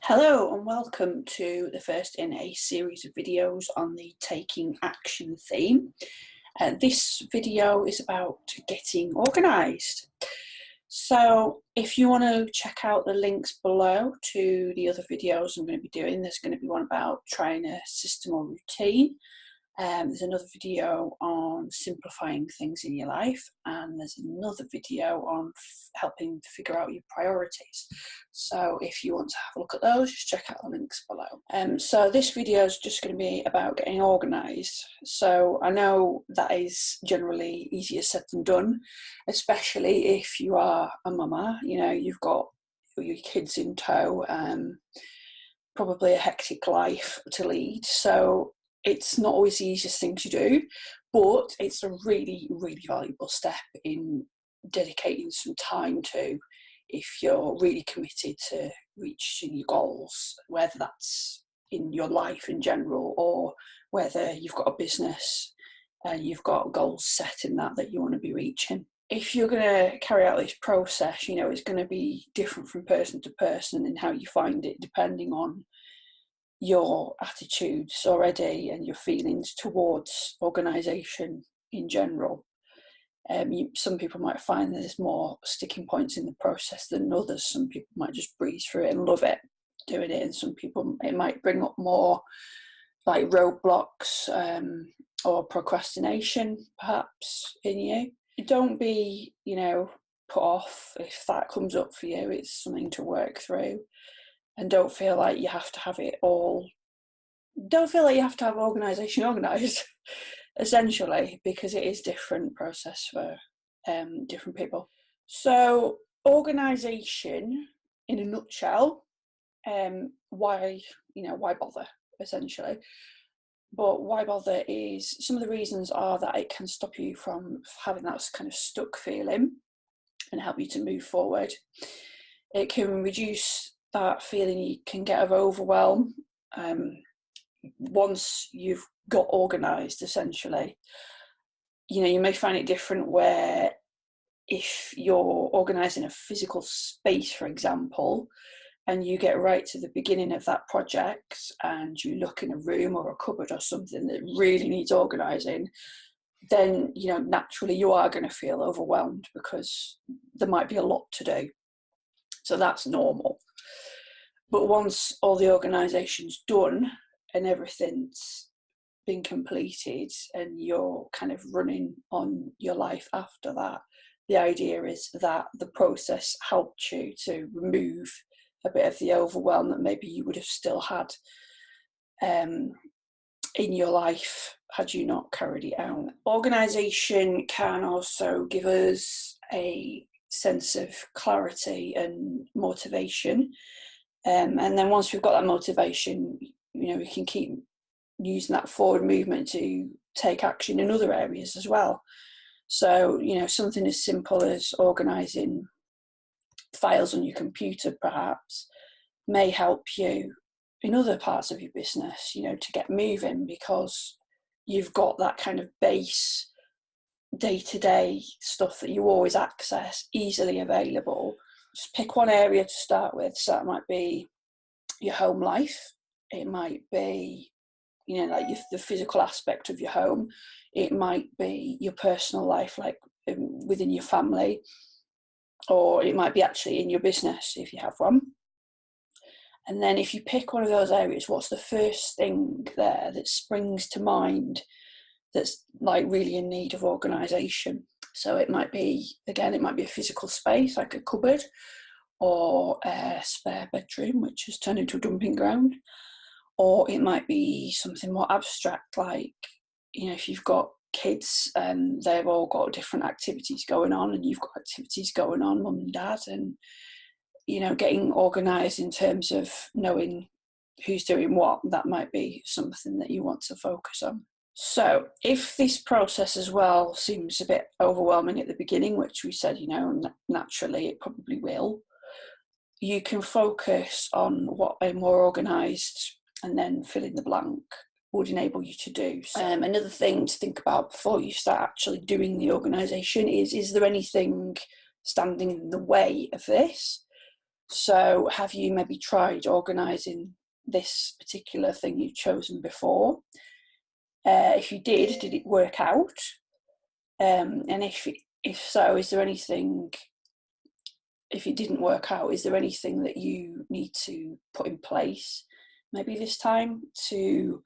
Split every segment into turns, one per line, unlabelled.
Hello and welcome to the first in a series of videos on the taking action theme. This video is about getting organised. So if you want to check out the links below to the other videos I'm going to be doing, there's going to be one about trying a system or routine. There's another video on simplifying things in your life, and there's another video on helping to figure out your priorities. So if you want to have a look at those, just check out the links below. So this video is just going to be about getting organised. So I know that is generally easier said than done, especially if you are a mama. You know, you've got your kids in tow, probably a hectic life to lead. So it's not always the easiest thing to do, but it's a really, really valuable step in dedicating some time to, if you're really committed to reaching your goals, whether that's in your life in general or whether you've got a business and you've got goals set in that you want to be reaching. If you're going to carry out this process, you know, it's going to be different from person to person in how you find it, depending on your attitudes already and your feelings towards organisation in general. Some people might find there's more sticking points in the process than others. Some people might just breeze through it and love it doing it, and some people it might bring up more like roadblocks or procrastination perhaps in you. Don't be, you know, put off if that comes up for you. It's something to work through. And don't feel like you have to have it all. Don't feel like you have to have organisation organised, essentially, because it is different process for different people. So organisation, in a nutshell, why bother, essentially? But why bother is, some of the reasons are that it can stop you from having that kind of stuck feeling and help you to move forward. It can reduce that feeling you can get of overwhelm once you've got organised, essentially. You know, you may find it different where if you're organising a physical space, for example, and you get right to the beginning of that project and you look in a room or a cupboard or something that really needs organising, then, you know, naturally you are going to feel overwhelmed because there might be a lot to do. So that's normal. But once all the organisation's done and everything's been completed and you're kind of running on your life after that, the idea is that the process helped you to remove a bit of the overwhelm that maybe you would have still had in your life had you not carried it out. Organisation can also give us a sense of clarity and motivation. And then once we've got that motivation, you know, we can keep using that forward movement to take action in other areas as well. So, you know, something as simple as organising files on your computer perhaps may help you in other parts of your business, you know, to get moving, because you've got that kind of base day-to-day stuff that you always access, easily available. Just pick one area to start with. So that might be your home life. It might be, you know, like the physical aspect of your home. It might be your personal life, like within your family, or it might be actually in your business if you have one. And then if you pick one of those areas, what's the first thing there that springs to mind that's like really in need of organisation? So it might be, again, it might be a physical space like a cupboard, or a spare bedroom which has turned into a dumping ground, or it might be something more abstract, like, you know, if you've got kids and they've all got different activities going on and you've got activities going on, mum and dad, and, you know, getting organised in terms of knowing who's doing what, that might be something that you want to focus on. So if this process as well seems a bit overwhelming at the beginning, which we said, you know, naturally it probably will, you can focus on what a more organised and then fill in the blank would enable you to do. Another thing to think about before you start actually doing the organisation is there anything standing in the way of this? So have you maybe tried organising this particular thing you've chosen before? If you did it work out? And if so, is there anything, if it didn't work out, is there anything that you need to put in place maybe this time to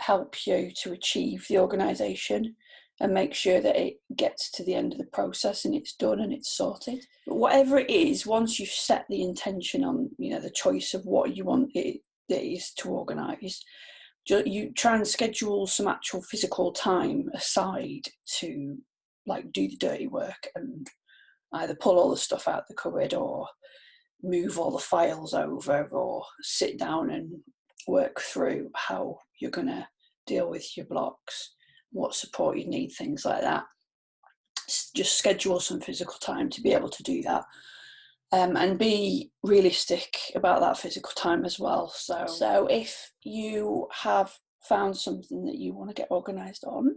help you to achieve the organisation and make sure that it gets to the end of the process and it's done and it's sorted? But whatever it is, once you've set the intention on, you know, the choice of what you want it is to organise, you try and schedule some actual physical time aside to like do the dirty work and either pull all the stuff out the cupboard or move all the files over or sit down and work through how you're going to deal with your blocks, what support you need, things like that. Just schedule some physical time to be able to do that, and be realistic about that physical time as well. So if you have found something that you want to get organised on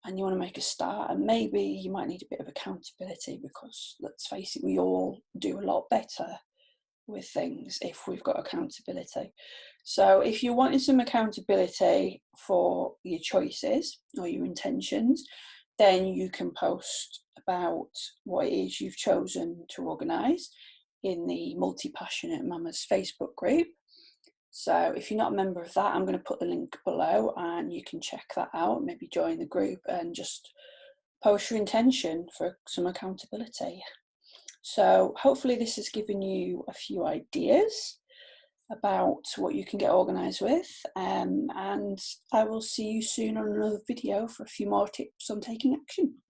and you want to make a start, and maybe you might need a bit of accountability, because let's face it, we all do a lot better with things if we've got accountability. So if you're wanting some accountability for your choices or your intentions, then you can post about what it is you've chosen to organise in the Multipassionate Mamas Facebook group. So if you're not a member of that, I'm going to put the link below and you can check that out, maybe join the group and just post your intention for some accountability. So hopefully this has given you a few ideas about what you can get organised with, and I will see you soon on another video for a few more tips on taking action.